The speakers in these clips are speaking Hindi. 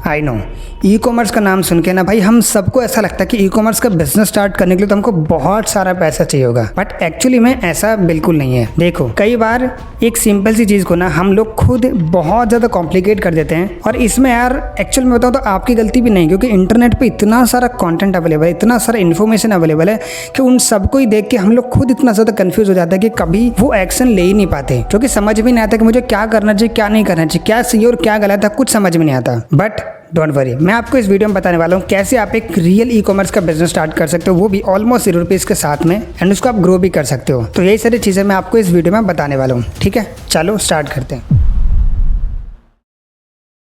आई नो ई कॉमर्स का नाम सुन के ना भाई हम सबको ऐसा लगता है कि ई कॉमर्स का बिजनेस स्टार्ट करने के लिए तो हमको बहुत सारा पैसा चाहिए होगा, बट एक्चुअली में ऐसा बिल्कुल नहीं है। देखो कई बार एक सिंपल सी चीज़ को ना हम लोग खुद बहुत ज़्यादा कॉम्प्लिकेट कर देते हैं, और इसमें यार एक्चुअल में बताओ तो आपकी गलती भी नहीं, क्योंकि इंटरनेट पे इतना सारा कंटेंट अवेलेबल है, इतना सारा इन्फॉर्मेशन अवेलेबल है कि उन सबको ही देख के हम लोग खुद इतना ज़्यादा कंफ्यूज हो जाता है कि कभी वो एक्शन ले ही नहीं पाते, क्योंकि समझ भी नहीं आता कि मुझे क्या करना चाहिए क्या नहीं करना चाहिए, क्या सही और क्या गलत है, कुछ समझ में नहीं आता। बट डोंट वरी, मैं आपको इस वीडियो में बताने वाला हूँ कैसे आप एक रियल ई कॉमर्स का बिजनेस स्टार्ट कर सकते हो, वो भी ऑलमोस्ट ₹0 के साथ में, एंड उसको आप ग्रो भी कर सकते हो। तो यही सारी चीज़ें मैं आपको इस वीडियो में बताने वाला हूँ। ठीक है, चलो स्टार्ट करते हैं।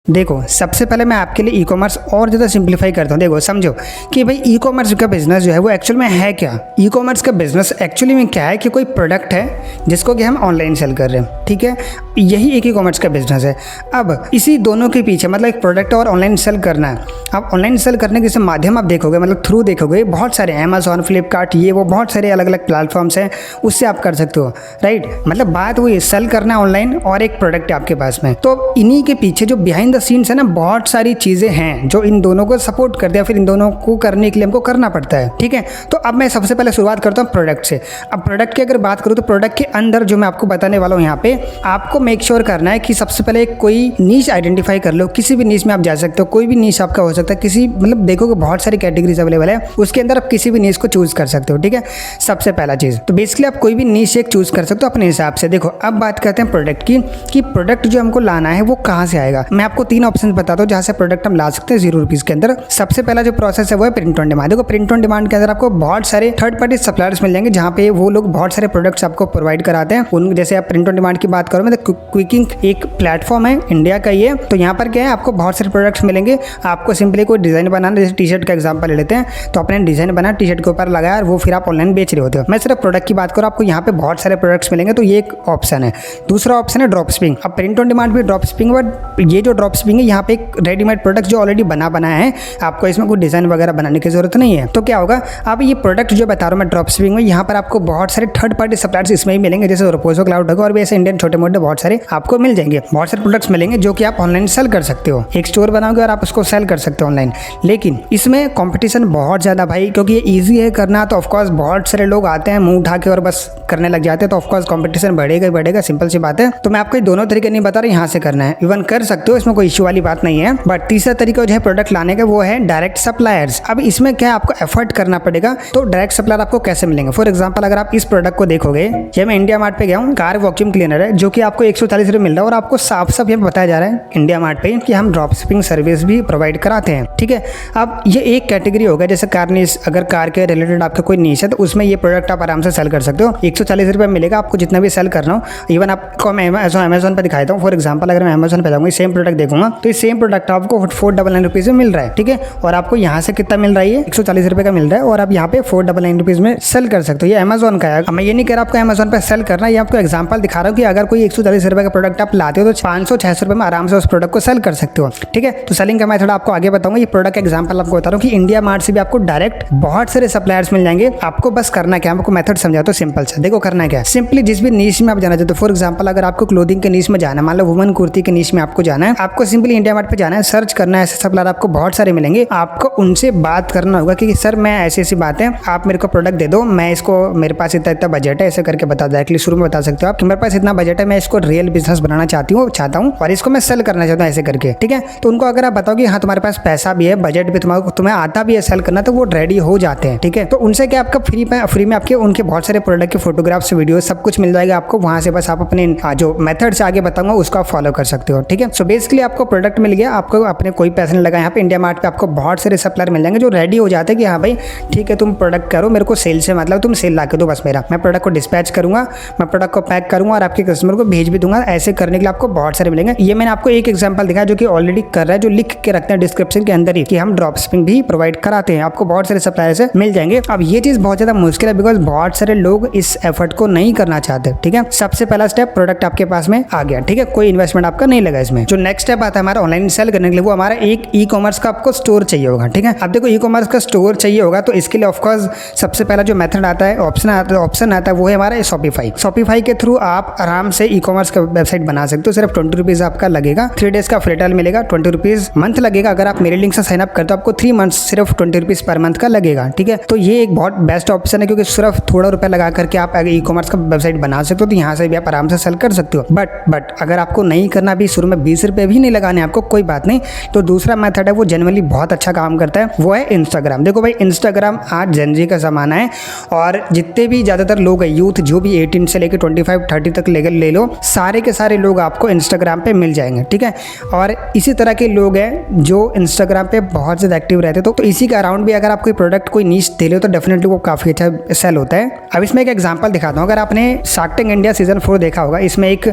देखो सबसे पहले मैं आपके लिए ई कॉमर्स और ज़्यादा सिंप्लीफाई करता हूँ। देखो समझो कि भाई ई कॉमर्स का बिजनेस जो है वो एक्चुअल में है क्या। ई कॉमर्स का बिजनेस एक्चुअली में क्या है कि कोई प्रोडक्ट है जिसको कि हम ऑनलाइन सेल कर रहे हैं, ठीक है, यही एक ई कॉमर्स का बिजनेस है। अब इसी दोनों के पीछे मतलब एक प्रोडक्ट और ऑनलाइन सेल करना है। अब ऑनलाइन सेल करने के माध्यम आप देखोगे मतलब थ्रू देखोगे बहुत सारे अमेजॉन, फ्लिपकार्ट, ये वो बहुत सारे अलग अलग प्लेटफॉर्म्स हैं, उससे आप कर सकते हो, राइट। मतलब बात वो ये सेल करना ऑनलाइन और एक प्रोडक्ट है आपके पास में, तो इन्हीं के पीछे जो बिहाइंड द सीन्स है ना बहुत सारी चीजें हैं जो इन दोनों को सपोर्ट करते हैं, फिर इन दोनों को करने के लिए हमको करना पड़ता है। ठीक है, तो अब मैं सबसे पहले शुरुआत करता हूँ प्रोडक्ट से। अब प्रोडक्ट की अगर बात करूँ तो प्रोडक्ट के अंदर जो मैं आपको बताने वाला हूँ यहाँ पे आपको मेक श्योर करना है कि सबसे पहले कोई नीश आइडेंटिफाई कर लो। किसी भी नीश में आप जा सकते हो, कोई भी नीश आपका हो सकता है, किसी मतलब देखोगे बहुत सारी कैटेगरीज अवेलेबल है, उसके अंदर आप किसी भी नीश को चूज कर सकते हो। ठीक है, सबसे पहला चीज तो बेसिकली आप कोई भी नीश एक चूज कर सकते हो अपने हिसाब से। देखो अब बात करते हैं प्रोडक्ट की कि प्रोडक्ट जो हमको लाना है वो कहाँ से आएगा। मैं आपको 3 ऑप्शन बताता हूँ जहाँ से प्रोडक्ट हम ला सकते हैं ₹0 के अंदर। सबसे पहला जो प्रोसेस है वो है प्रिंट ऑन डिमांड। देखो प्रिंट ऑन डिमांड के अंदर आपको बहुत सारे थर्ड पार्टी सप्लायर्स मिल जाएंगे जहाँ पे वो लोग बहुत सारे प्रोडक्ट्स आपको प्रोवाइड कराते हैं। उन जैसे आप प्रिंट ऑन डिमांड की बात करो, मतलब क्विकिंग एक प्लेटफॉर्म है इंडिया का ही है, तो यहाँ पर क्या है आपको बहुत सारे प्रोडक्ट्स मिलेंगे। आपको सिंपली कोई डिजाइन बनाना, जैसे टी शर्ट का एग्जाम्पल ले लेते हैं, तो अपने डिजाइन बना टी शर्ट के ऊपर लगाया और वो फिर आप ऑनलाइन बेच रहे होते हो। मैं सिर्फ प्रोडक्ट की बात करूँ, आपको यहाँ पे बहुत सारे प्रोडक्ट्स मिलेंगे, तो ये एक ऑप्शन है। दूसरा ऑप्शन है ड्रॉप शिपिंग। अब प्रिंट ऑन डिमांड भी ड्रॉप शिपिंग, बट ये जो ड्रॉप शिपिंग है यहाँ पे एक रेडीमेड प्रोडक्ट जो ऑलरेडी बनाया है, आपको इसमें कोई डिजाइन वगैरह बनाने की जरूरत नहीं है। तो क्या होगा, अब ये प्रोडक्ट जो बता रहा हूँ मैं ड्रॉप शिपिंग में, यहाँ पर आपको बहुत सारे थर्ड पार्टी सप्लायर्स इसमें ही मिलेंगे, जैसे रोपोसो क्लाउड होगा और भी ऐसे इंडियन छोटे मोटे बहुत सारे आपको मिल जाएंगे। बहुत सारे प्रोडक्ट्स मिलेंगे जो कि आप ऑनलाइन सेल कर सकते हो, एक स्टोर बनाओगे और आप उसको सेल कर सकते हो ऑनलाइन। लेकिन इसमें कंपटीशन बहुत ज्यादा भाई, क्योंकि ये ईजी है करना, तो ऑफकोर्स बहुत सारे लोग आते हैं मुंह उठा के और बस करने लग जाते हैं, तो ऑफकोर्स कंपटीशन बढ़ेगा ही बढ़ेगा, सिंपल सी बात है। तो मैं आपको दोनों तरीके नहीं बता रहा यहाँ से करना है, इवन कर सकते हो, इसमें कोई इश्यू वाली बात नहीं है। बट तीसरा तरीका जो है प्रोडक्ट लाने का वो है डायरेक्ट सप्लायर्स। अब इसमें क्या आपको एफर्ट करना पड़ेगा, तो डायरेक्ट सप्लायर आपको कैसे मिलेंगे। फॉर एग्जांपल अगर आप इस प्रोडक्ट को देखोगे, ये मैं इंडिया मार्ट पे गया हूँ, कार वैक्यूम क्लीनर है जो कि आपको ₹140 मिल रहा है, और आपको साफ साफ ये बताया जा रहा है इंडिया मार्ट पे कि हम ड्रॉप शिपिंग सर्विस भी प्रोवाइड कराते हैं। ठीक है, अब ये एक कैटेगरी होगा, जैसे कार नीश, अगर कार के रिलेटेड आपका कोई नीश है तो उसमें ये प्रोडक्ट आप आराम से सेल कर सकते हो। ₹140 मिलेगा आपको जितना भी सेल करना हो। इवन आपको मैं अमेजोन पे दिखाता हूँ। फॉर एग्जाम्पल अगर मैं अमेजोन पे जाऊँगा, सेम प्रोडक्ट देखूंगा, तो ये सेम प्रोडक्ट आपको ₹499 में मिल रहा है। ठीक है, और आपको यहाँ से कितना मिल रहा है, ₹140 का मिल रहा है, और आप यहाँ पे ₹499 में सेल कर सकते हो। ये अमेजोन का है। मैं ये नहीं कह रहा आपको अमेजोन पे सेल करना, ये आपको एग्जांपल दिखा रहा हूँ कि अगर कोई ₹140 का प्रोडक्ट आप लाते हो तो ₹500-600 में आराम से उस प्रोडक्ट को सेल कर सकते हो। ठीक है, तो सेलिंग का मैं थोड़ा आपको आगे बताऊंगा। ये प्रोडक्ट का एग्जांपल आपको बता रहा हूँ कि इंडिया मार्ट से भी आपको डायरेक्ट बहुत सारे सप्लायर्स मिल जाएंगे। आपको बस करना क्या, आपको मेथड समझाता हूँ सिंपल सा। देखो करना क्या, सिंपली जिस भी नीश में आप जाना चाहते हो, फॉर एग्जांपल अगर आपको क्लोथिंग के नीश में जाना है, मान लो वुमन कुर्ती के नीश में आपको जाना है, आपको सिंपली इंडिया मार्ट पे जाना है, सर्च करना है, ऐसे सप्लायर आपको बहुत सारे मिलेंगे। आपको उनसे बात करना होगा कि सर मैं ऐसी ऐसी बात है, आप मेरे को प्रोडक्ट दे दो, मैं इसको, मेरे पास इतना इतना बजट है, ऐसे करके बता डायरेक्टली शुरू में बता सकते हो आप कि मेरे पास इतना बजट है, मैं इसको रियल बिजनेस बनाना चाहता हूँ और इसको मैं सेल करना चाहता हूँ, ऐसे करके। ठीक है, तो उनको अगर आप बताओ कि हाँ तुम्हारे पास पैसा भी है, बजट भी तुम्हें आता भी है सेल करना, तो वो रेडी हो जाते हैं। ठीक है, तो उनसे क्या आपका फ्री में आपके उनके बहुत सारे प्रोडक्ट के फोटोग्राफ्स, वीडियो सब कुछ मिल जाएगा आपको वहां से। बस आप अपने जो मेथड से आगे बताऊंगा उसको आप फॉलो कर सकते हो। ठीक है, सो बेसिकली आपको प्रोडक्ट मिल गया, आपको अपने कोई पैसा नहीं लगा। यहाँ पे इंडिया मार्ट पे आपको बहुत सारे सप्लायर मिल जाएंगे जो रेडी हो जाते हैं कि हाँ भाई ठीक है तुम प्रोडक्ट करो, मेरे को सेल से मतलब तुम सेल ला के दो बस मेरा, मैं प्रोडक्ट को डिस्पैच करूंगा, मैं प्रोडक्ट को पैक करूंगा और आपके कस्टमर को भेज भी दूंगा। ऐसे करने के लिए आपको बहुत सारे मिलेंगे। ये मैंने आपको एक एग्जांपल दिखाया जो कि ऑलरेडी कर रहा है, जो लिख के रखते हैं डिस्क्रिप्शन ऑप्शन के अंदर ही कि हम ड्रॉप शिपिंग भी प्रोवाइड कराते हैं, आपको बहुत सारे सप्लायर से मिल जाएंगे। अब ये चीज बहुत ज्यादा मुश्किल है बिकॉज बहुत सारे लोग इस एफर्ट को नहीं करना चाहते। ठीक है, सबसे पहला स्टेप प्रोडक्ट आपके पास में आ गया, ठीक है, कोई इन्वेस्टमेंट आपका नहीं लगा इसमें। जो नेक्स्ट स्टेप आता है हमारा ऑनलाइन सेल करने के लिए, वो हमारा एक ई कॉमर्स का आपको स्टोर चाहिए होगा। ठीक है, अब देखो ई कॉमर्स का स्टोर चाहिए होगा तो इसके लिए ऑफकोर्स सबसे पहला जो मेथड आता है, ऑप्शन आता है वो है हमारा शॉपिफाई। शॉपिफाई के थ्रू आप आराम से ई कॉमर्स का वेबसाइट बना सकते हो। सिर्फ 20 रुपीज आपका लगेगा, 3 डेज का फ्री ट्रायल मिलेगा, 20 रुपीज मंथ लगेगा। अगर आप मेरे लिंक से साइन अप करते हो आपको 3 मंथ सिर्फ 20 रुपीज पर मंथ का लगेगा। ठीक है, तो ये एक बहुत बेस्ट ऑप्शन है क्योंकि सिर्फ थोड़ा रुपया लगा करके आप ई कॉमर्स का वेबसाइट बना सकते हो, तो यहाँ से भी आप आराम से सेल कर सकते हो। बट अगर आपको नहीं करना भी, शुरू में 20 रुपये भी नहीं लगाने आपको, कोई बात नहीं, तो दूसरा मेथड है वो जनरली बहुत अच्छा काम करता है, वो है इंस्टाग्राम। देखो भाई, इंस्टाग्राम आज जनजी का ज़माना है और जितने भी ज़्यादातर लोग हैं, यूथ जो भी 18 से लेकर 25-30 तक ले लो, सारे के सारे लोग आपको इंस्टाग्राम पे मिल जाएंगे। ठीक है, और इसी तरह के लोग हैं जो इंस्टाग्राम पे बहुत ज़्यादा एक्टिव रहते हैं, तो इसी के अराउंड भी अगर आप कोई प्रोडक्ट कोई नीश दे लो तो डेफिनेटली वो काफ़ी अच्छा सेल होता है। अब इसमें एक एग्जांपल दिखाता हूँ। अगर आपने शार्क टैंक इंडिया सीजन 4 देखा होगा, इसमें एक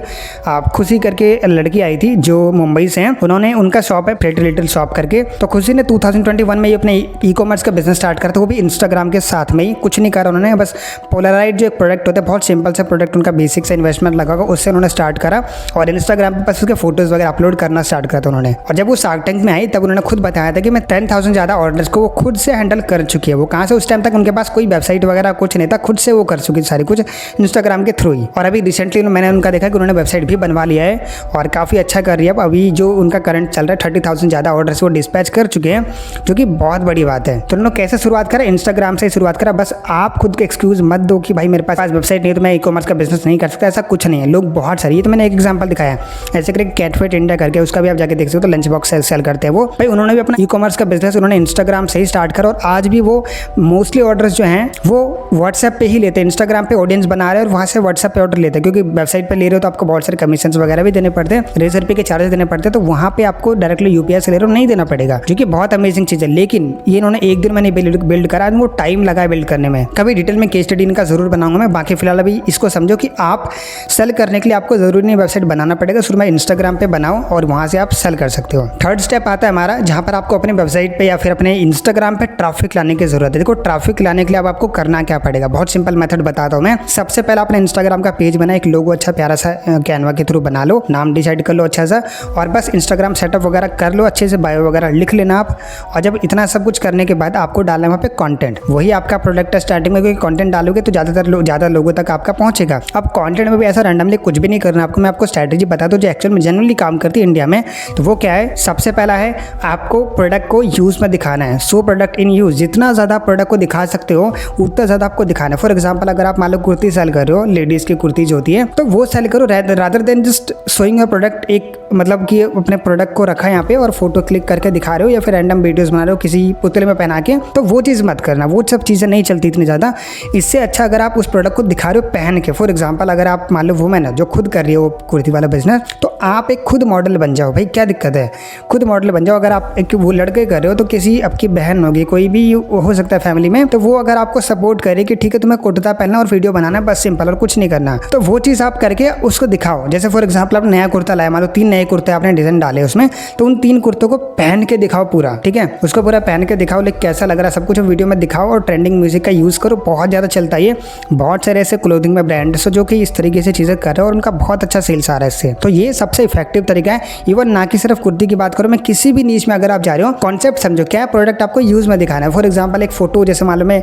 खुशी करके लड़की आई थी जो मुंबई से हैं, उन्होंने उनका शॉप है प्रेटी लिटिल शॉप करके, तो खुशी ने 2021 में ही अपने ई कॉमर्स का बिजनेस स्टार्ट करता, वो भी इंस्टाग्राम के साथ में ही। कुछ नहीं करा उन्होंने, बस पोलराइड जो एक प्रोडक्ट होता है, बहुत सिंपल सा प्रोडक्ट, उनका बेसिक से इन्वेस्टमेंट लगा होगा, उससे उन्होंने स्टार्ट करा और इंस्टाग्राम पे बस उसके फोटोज वगैरह अपलोड करना स्टार्ट करा था उन्होंने। और जब वो शार्क टैंक में आई तब उन्होंने खुद बताया था कि मैं 10,000 ज़्यादा ऑर्डर्स को वो खुद से हैंडल कर चुकी है। वो कहाँ से, उस टाइम तक उनके पास कोई वेबसाइट वगैरह कुछ नहीं था, खुद से वो कर चुकी सारी कुछ इंस्टाग्राम के थ्रू ही। और अभी रिसेंटली मैंने उनका देखा कि उन्होंने वेबसाइट भी बनवा लिया है और काफ़ी अच्छा कर रही है। अभी जो उनका करंट चल रहा है 30,000 ज़्यादा ऑर्डर्स वो डिस्पैच कर चुके हैं, जो कि बहुत बड़ी बात है। तो उन्होंने कैसे शुरुआत करा, इंस्टाग्राम से शुरुआत करा। बस आप खुद को एक्सक्यूज मत दो कि भाई मेरे पास वेबसाइट नहीं है तो मैं ई कॉमर्स का बिजनेस नहीं कर सकता, ऐसा कुछ नहीं है। लोग बहुत सारी, तो मैंने एक एग्जांपल दिखाया ऐसे करके कैटफिट इंडिया करके, उसका भी आप जाके देख सकते हो, लंच बॉक्स सेल करते हैं वो भाई। उन्होंने भी अपना ई कॉमर्स का बिजनेस उन्होंने इंस्टाग्राम से ही स्टार्ट करा और आज भी वो मोस्टली ऑर्डर्स जो हैं वो व्हाट्सएप पे ही लेते हैं। इंस्टाग्राम पे ऑडियंस बना रहे हैं और वहाँ से व्हाट्सएप पे ऑर्डर लेते हैं, क्योंकि वेबसाइट पे ले रहे हो तो आपको बहुत सारे कमीशन वगैरह भी देने पड़ते हैं, ₹1,000 के चार्जेस देने पड़ते हैं, तो वहाँ पे आपको डायरेक्टली यूपीआई से ले रहे हो नहीं देना पड़ेगा, जो कि बहुत अमेजिंग चीज़ है। लेकिन ये इन्होंने एक दिन में नहीं बिल्ड करा, वो टाइम लगा बिल्ड करने में। कभी डिटेल में केस स्टडी इनका जरूर बनाऊंगा मैं। बाकी फिलहाल अभी इसको समझो कि आप सेल करने के लिए आपको जरूरी नहीं वेबसाइट बनाना पड़ेगा, शुरू में इंस्टाग्राम पे बनाओ और वहाँ से आप सेल कर सकते हो। थर्ड स्टेप आता है हमारा, जहाँ पर आपको अपने वेबसाइट पे या फिर अपने इंस्टाग्राम पे ट्रैफिक लाने की जरूरत है। देखो, ट्रैफिक लाने के लिए अब आपको करना क्या पड़ेगा, बहुत सिंपल मेथड बताता हूँ मैं। सबसे पहले अपने इंस्टाग्राम का पेज बना, एक लोगो अच्छा प्यारा सा कैनवा के थ्रू बना लो, नाम डिसाइड कर लो अच्छा सा, और बस इंस्टाग्राम सेटअप वगैरह कर लो, अच्छे से बायो वगैरह लिख लेना आप। और जब इतना सब कुछ करने के बाद आपको डालना है वहाँ पे कंटेंट, वही आपका प्रोडक्ट है स्टार्टिंग में, क्योंकि कंटेंट डालोगे तो ज़्यादा लोगों तक आपका पहुँचेगा। अब कंटेंट में भी ऐसा रैंडमली कुछ भी नहीं करना आपको, मैं आपको स्ट्रैटेजी बता दूँ जो एक्चुअल में जनरली काम करती है इंडिया में। तो वो क्या है, सबसे पहला है आपको प्रोडक्ट को यूज़ में दिखाना है। सो प्रोडक्ट इन यूज़, जितना ज़्यादा प्रोडक्ट को दिखा सकते हो उतना ज़्यादा आपको दिखाना है। फॉर एग्जाम्पल, अगर आप मान लो कुर्ती सेल कर रहे हो, लेडीज़ की कुर्ती जो होती है, तो वो सेल करो rather than just showing your product. एक मतलब कि अपने प्रोडक्ट को रखा है यहाँ पे और फोटो क्लिक करके दिखा रहे हो या फिर रैंडम वीडियोस बना रहे हो किसी पुतले में पहना के, तो वो चीज़ मत करना, वो सब चीज़ें नहीं चलती इतनी ज़्यादा। इससे अच्छा अगर आप उस प्रोडक्ट को दिखा रहे हो पहन के, फॉर एग्जाम्पल अगर आप मान लो वुमेन है जो खुद कर रही है वो कुर्ती वाला बिजनेस, तो आप एक खुद मॉडल बन जाओ भाई, क्या दिक्कत है, खुद मॉडल बन जाओ। अगर आप एक वो लड़के कर रहे हो तो किसी आपकी बहन होगी, कोई भी हो सकता है फैमिली में, तो वो अगर आपको सपोर्ट करे कि ठीक है तुम्हें कुर्ता पहनना और वीडियो बनाना, बस सिंपल और कुछ नहीं करना, तो वो चीज़ आप करके उसको दिखाओ। जैसे फॉर एग्जाम्पल आप नया कुर्ता लाया, मान लो 3 नए कुर्ते आपने डिजाइन डाले उसमें, तो उन 3 कुर्तों को पहन के दिखाओ पूरा, ठीक है, उसको पूरा पहन के दिखाओ, लेकिन कैसा लग रहा है सब कुछ वीडियो में दिखाओ। और ट्रेंडिंग म्यूजिक का यूज़ करो, बहुत ज़्यादा चलता है ये, बहुत सारे ऐसे क्लोथिंग में ब्रांड्स जो कि इस तरीके से चीज़ें कर रहे हैं और उनका बहुत अच्छा सेल्स आ रहा है इससे। तो ये सबसे इफेक्टिव तरीका है। इवन ना कि सिर्फ कुर्ती की बात करो, मैं किसी भी नीच में अगर आप जा रहे हो, कॉन्सेप्ट समझो, क्या प्रोडक्ट आपको यूज़ में दिखाना है। फॉर एग्जाम्पल एक फोटो, जैसे मालूम है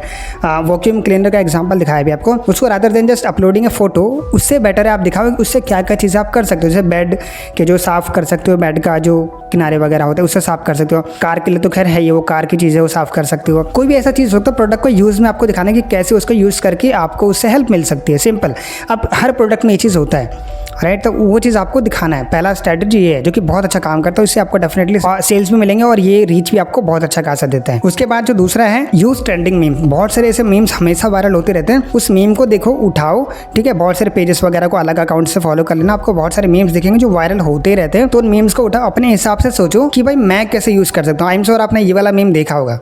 वैक्यूम क्लीनर का एग्जाम्पल दिखाया भी आपको, उसको रादर देन जस्ट अपलोडिंग ए फोटो, उससे बेटर है आप दिखाओ उससे क्या क्या चीज़ें आप कर सकते हो। जैसे बेड के जो साफ कर सकते हो, बेड का जो किनारे वगैरह होते हैं उससे साफ कर सकते हो। कार के लिए तो खैर है ये, वो कार की चीज़ें वो साफ कर सकते हो। कोई भी ऐसा चीज़ हो तो प्रोडक्ट को यूज़ में आपको दिखाना कि कैसे उसको यूज़ करके आपको उससे हेल्प मिल सकती है, सिंपल। अब हर प्रोडक्ट में ये चीज़ होता है, राइट, तो वो चीज़ आपको दिखाना है। पहला स्ट्रैटेजी ये है जो कि बहुत अच्छा काम करता है, उससे आपको डेफिनेटली सेल्स भी मिलेंगे और ये रीच भी आपको बहुत अच्छा खासा देता है। उसके बाद जो दूसरा है, यूज ट्रेंडिंग मीम। बहुत सारे ऐसे मीम्स हमेशा वायरल होते रहते हैं, उस मीम को देखो, उठाओ, ठीक है, बहुत सारे पेजेस वगैरह को अलग अकाउंट से फॉलो कर लेना, आपको बहुत सारे मीम्स दिखेंगे जो वायरल होते रहते हैं। तो उन मीम्स को उठाओ, अपने हिसाब से सोचो कि भाई मैं कैसे यूज कर सकता हूँ। आई एम श्योर आपने ये वाला मीम देखा होगा।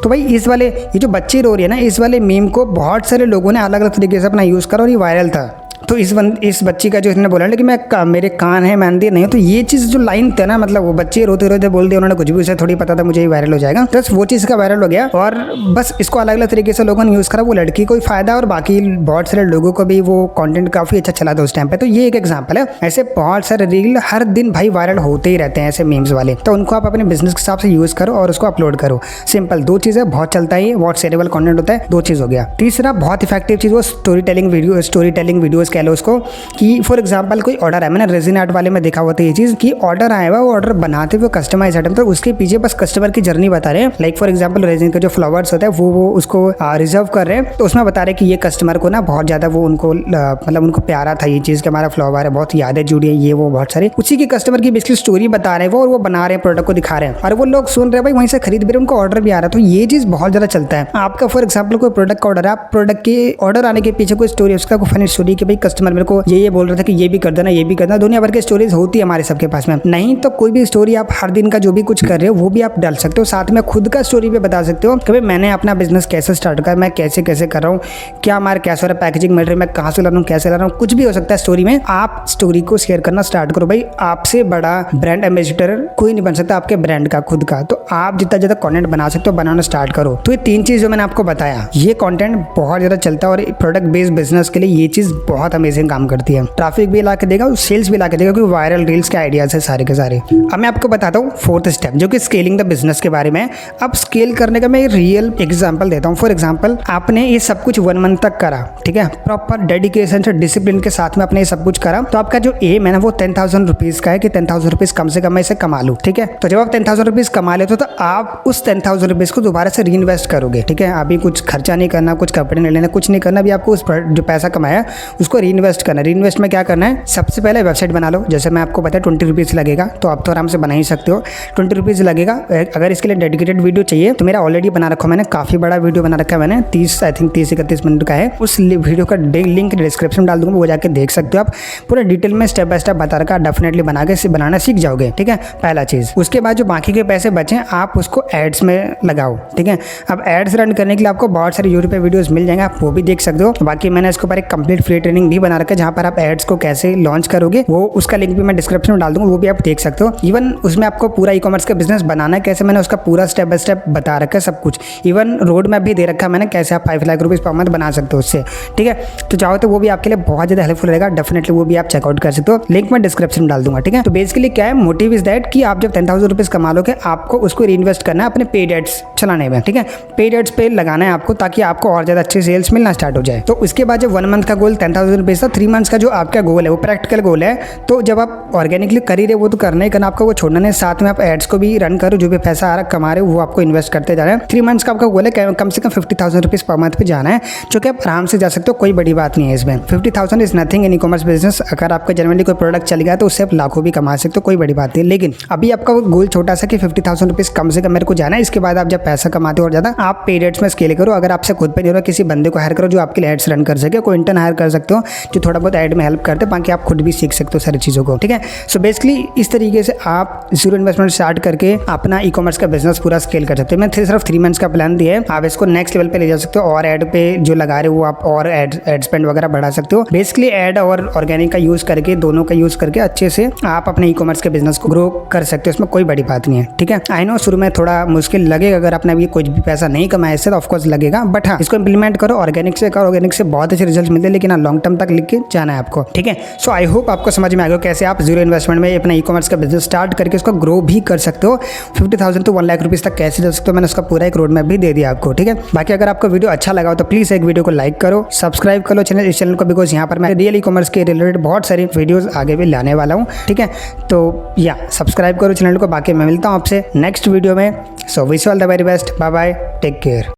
तो भाई इस वाले ये जो बच्ची रो रही है ना, इस वाले मीम को बहुत सारे लोगों ने अलग अलग तरीके से अपना यूज़ करा और ये वायरल था। तो इस बच्ची का जो इसने बोला ना कि मेरे कान है मैं अंधी नहीं हूँ, तो ये चीज़ जो लाइन था ना, मतलब वो बच्चे रोते रोते बोल दिया उन्होंने, कुछ भी उसे थोड़ी पता था मुझे ये वायरल हो जाएगा, बस वो चीज़ का वायरल हो गया और बस इसको अलग अलग तरीके से लोगों ने यूज़ करा। वो लड़की को ही फायदा और बाकी बहुत सारे लोगों को भी वो कंटेंट काफ़ी अच्छा चला था उस टाइम पे। तो ये एक एग्जाम्पल है। ऐसे बहुत सारे रील हर दिन भाई वायरल होते ही रहते हैं ऐसे मीम्स वाले, तो उनको आप अपने बिजनेस के हिसाब से यूज़ करो और उसको अपलोड करो। सिंपल दो चीज़ें बहुत चलता है, बहुत शेयरेबल कंटेंट होता है, दो चीज़ हो गया। तीसरा बहुत इफेक्टिव चीज़ वो स्टोरी टेलिंग वीडियोज़ कह लो उसको, कि फॉर एग्जांपल कोई ऑर्डर है, मैंने रेजिन आर्ट वाले में देखा हुआ था ये चीज़ कि ऑर्डर आया हुआ, वो ऑर्डर बनाते हुए कस्टमाइज आइटम, तो उसके पीछे बस कस्टमर की जर्नी बता रहे हैं। लाइक फॉर एग्जांपल रेजिन का जो फ्लावर्स होता है वो उसको रिजर्व कर रहे हैं, तो उसमें बता रहे हैं कि ये कस्टमर को ना बहुत ज़्यादा वो उनको मतलब उनको प्यारा था ये चीज़ कि हमारा फ्लावर है, बहुत यादें जुड़ी है, ये वो बहुत सारी उसी की कस्टमर की बेसिकली स्टोरी बता रहे हैं वो, और वो बना रहे हैं, प्रोडक्ट को दिखा रहे हैं और वो लोग सुन रहे हैं भाई, वहीं से खरीद भी रहे, उनको ऑर्डर भी आ रहा है। तो ये चीज़ बहुत ज़्यादा चलता है। आपका फॉर एग्जाम्पल कोई प्रोडक्ट का ऑर्डर है, आप प्रोडक्ट के ऑर्डर आने के पीछे कोई स्टोरी, उसका कोई फनी स्टोरी कि भाई कस्टमर मेरे को ये बोल रहा था कि ये भी कर देना, ये भी करना, दुनिया भर की स्टोरीज होती है हमारे सबके पास में। नहीं तो कोई भी स्टोरी आप हर दिन का जो भी कुछ कर रहे हो वो भी आप डाल सकते हो, साथ में खुद का स्टोरी भी बता सकते हो कि भाई मैंने अपना बिजनेस कैसे स्टार्ट करा, मैं कैसे कैसे कर रहा हूँ, क्या हमारा कैसे हो रहा है, पैकेजिंग मटेरियल मैं कहाँ से ला रहा हूँ, कैसे ला रहा हूँ, कुछ भी हो सकता है स्टोरी में। आप स्टोरी को शेयर करना स्टार्ट करो भाई। आपसे बड़ा ब्रांड एम्बेसडर कोई नहीं बन सकता आपके ब्रांड का खुद का, तो आप जितना ज़्यादा कंटेंट बना सकते हो बनाना स्टार्ट करो। तो ये तीन चीज़ जो मैंने आपको बताया, ये कंटेंट बहुत ज़्यादा चलता है और प्रोडक्ट बेस्ड बिजनेस के लिए ये चीज़ बहुत अमेजिंग काम करती है। ट्रैफिक भी ला के देगा और सेल्स भी ला के देगा, क्योंकि वायरल रील्स के आइडियाज़ है सारे के सारे। अब मैं आपको बताता हूँ फोर्थ स्टेप जो कि स्केलिंग द बिजनेस के बारे में। अब स्केल करने का मैं रियल एग्जांपल देता हूँ। फॉर एग्जांपल आपने ये सब कुछ 1 मंथ तक करा, ठीक है, प्रॉपर डेडिकेशन से डिसिप्लिन के साथ में आपने ये सब कुछ करा, तो आपका जो एम है ना वो 10,000 रुपीज़ का है कि 10,000 रुपीज़ कम से कम मैं इसे कमा लूँ, ठीक है। तो जब आप 10,000 रुपीज़ कमा लेते हो तो आप उस 10,000 रुपीज़ को दोबारा से री इन्वेस्ट करोगे, ठीक है। अभी कुछ खर्चा नहीं करना, कुछ कपड़े नहीं लेना, कुछ नहीं करना, अभी आपको उस जो पैसा कमाया उसको री इन्वेस्ट करना। री इन्वेस्ट में क्या करना है, सबसे पहले वेबसाइट बना लो। जैसे मैं आपको बताया 20 रुपीज़ लगेगा, तो आप तो आराम से बना ही सकते हो। 20 रुपीज़ लगेगा। अगर इसके लिए डेडिकेटेड वीडियो चाहिए तो मेरा ऑलरेडी बना रखा, मैंने काफ़ी बड़ा वीडियो बना रखा है मैंने, 30-31 मिनट का है। उस वीडियो का लिंक डिस्क्रिप्शन में डाल दूंगा, वो जाके देख सकते हो आप। पूरा डिटेल में स्टेप बाय स्टेप बता रखा, डेफिनेटली बना के बनाना सीख जाओगे, ठीक है, पहला चीज़। उसके बाद जो बाकी के पैसे बचे आप उसको एड्स में लगाओ, ठीक है। अब एड्स रन करने के लिए आपको बहुत सारे यूट्यूब पे वीडियोस मिल जाएंगे, आप वो भी देख सकते हो। बाकी मैंने इसके ऊपर एक कंप्लीट फ्री ट्रेनिंग भी बना रखा है जहाँ पर आप एड्स को कैसे लॉन्च करोगे, वो उसका लिंक भी मैं डिस्क्रिप्शन में डाल दूंगा, वो भी आप देख सकते हो। इवन उसमें आपको पूरा ई-कॉमर्स का बिजनेस बनाना है कैसे, मैंने उसका पूरा स्टेप बाय स्टेप बता रखा है सब कुछ। इवन रोड मैप भी दे रखा है मैंने, कैसे आप 5 लाख रुपीज़ पर मंथ बना सकते हो उससे, ठीक है। तो चाहो तो वो भी आपके लिए बहुत ज़्यादा हेल्पफुल रहेगा, डेफिनेटली वो भी आप चेकआउट कर सकते हो, लिंक मैं डिस्क्रिप्शन में डाल दूंगा, ठीक है। तो बेसिकली क्या है, मोटिव इज दैट कि आप जब 10,000 रुपीज़ कमा लोगे आपको उसको री इन्वेस्ट करना है अपने पेड एड्स चलाने में, ठीक है। पेड एड्स पे लगाना है आपको, ताकि आपको और ज़्यादा अच्छे सेल्स मिलना स्टार्ट हो जाए। तो उसके बाद जब 1 मंथ का गोल 10,000 रुपीज़ था, 3 मंथ्स का जो आपका गोल है वो प्रैक्टिकल गोल है। तो जब आप ऑर्गेनिकली कर ही रहे वो तो करना ही करना, आपको वो छोड़ना नहीं, साथ में आप एड्स को भी रन करो, जो भी पैसा आ रहा कमा रहे हो वो आपको इन्वेस्ट करते जा रहे हैं। 3 मंथ्स का आपका गोल है कम से कम 50,000 रुपीज़ पर मंथ पे जाना है, जो कि आप आराम से जा सकते हो, कोई बड़ी बात नहीं है इसमें। 50,000 is nothing in e-commerce business. अगर आपका जनरली कोई प्रोडक्ट चल गया तो उससे आप लाखों भी कमा सकते हो, कोई बड़ी बात नहीं। लेकिन अभी आपका वो गोल छोटा सा कि 50,000 रुपीज़ कम से कम मेरे को जाना है। इसके बाद आप जब पैसा कमाते हो और ज़्यादा आप पेड एड्स में स्केल करो। अगर आपसे खुद पे नहीं हो रहा, किसी बंदे को हायर करो जो आपके लिए एड्स रन कर सके, कोई इंटर्न हायर कर सकते हो जो थोड़ा बहुत एड में हेल्प करते हैं, बाकी आप खुद भी सीख सकते हो सारी चीज़ों को, ठीक है। सो बेसिकली इस तरीके से आप जीरो इन्वेस्टमेंट स्टार्ट करके अपना ई-कॉमर्स का बिजनेस पूरा स्केल कर सकते हो। मैंने सिर्फ 3 मंथ्स का प्लान दिया है, आप इसको नेक्स्ट लेवल पे ले जा सकते हो और एड पे जो लगा रहे हो वो आप और एड स्पेंड वगैरह बढ़ा सकते हो। बेसिकली एड और ऑर्गेनिक का यूज़ करके, दोनों का यूज़ करके अच्छे से आप अपने ई-कॉमर्स के बिजनेस को ग्रो कर सकते हो, इसमें कोई बड़ी बात नहीं है, ठीक है। आई नो शुरू में थोड़ा मुश्किल लगेगा, अगर आपने अभी कुछ भी पैसा नहीं कमाया इससे तो ऑफकोर्स लगेगा, बट हाँ इसको इंप्लीमेंट करो, ऑर्गेनिक से करो, ऑर्गेनिक से बहुत अच्छे रिजल्ट मिलते हैं, लेकिन लॉन्ग टर्म तक लिख के जाना है आपको, ठीक है। सो आई होप आपको समझ में आ गया कैसे आप जीरो इन्वेस्टमेंट में अपना ई-कॉमर्स का बिजनेस स्टार्ट करके उसको ग्रो भी कर सकते हो। 50,000 to 1 लाख रुपीज़ तक कैसे जा सकते हो, मैंने उसका पूरा एक रोड मैप भी दे दिया आपको, ठीक है। बाकी अगर आपको वीडियो अच्छा लगा हो तो प्लीज़ एक वीडियो को लाइक करो, सब्सक्राइब कर लो इस चैनल को, बिकॉज यहाँ पर मैं रियल ई-कॉमर्स के रिलेटेड बहुत सारी वीडियोस आगे भी लाने वाला हूँ, ठीक है। तो या सब्सक्राइब करो चैनल को। बाकी मैं मिलता हूँ आपसे नेक्स्ट वीडियो में। So wish you all the very best, bye bye, take care.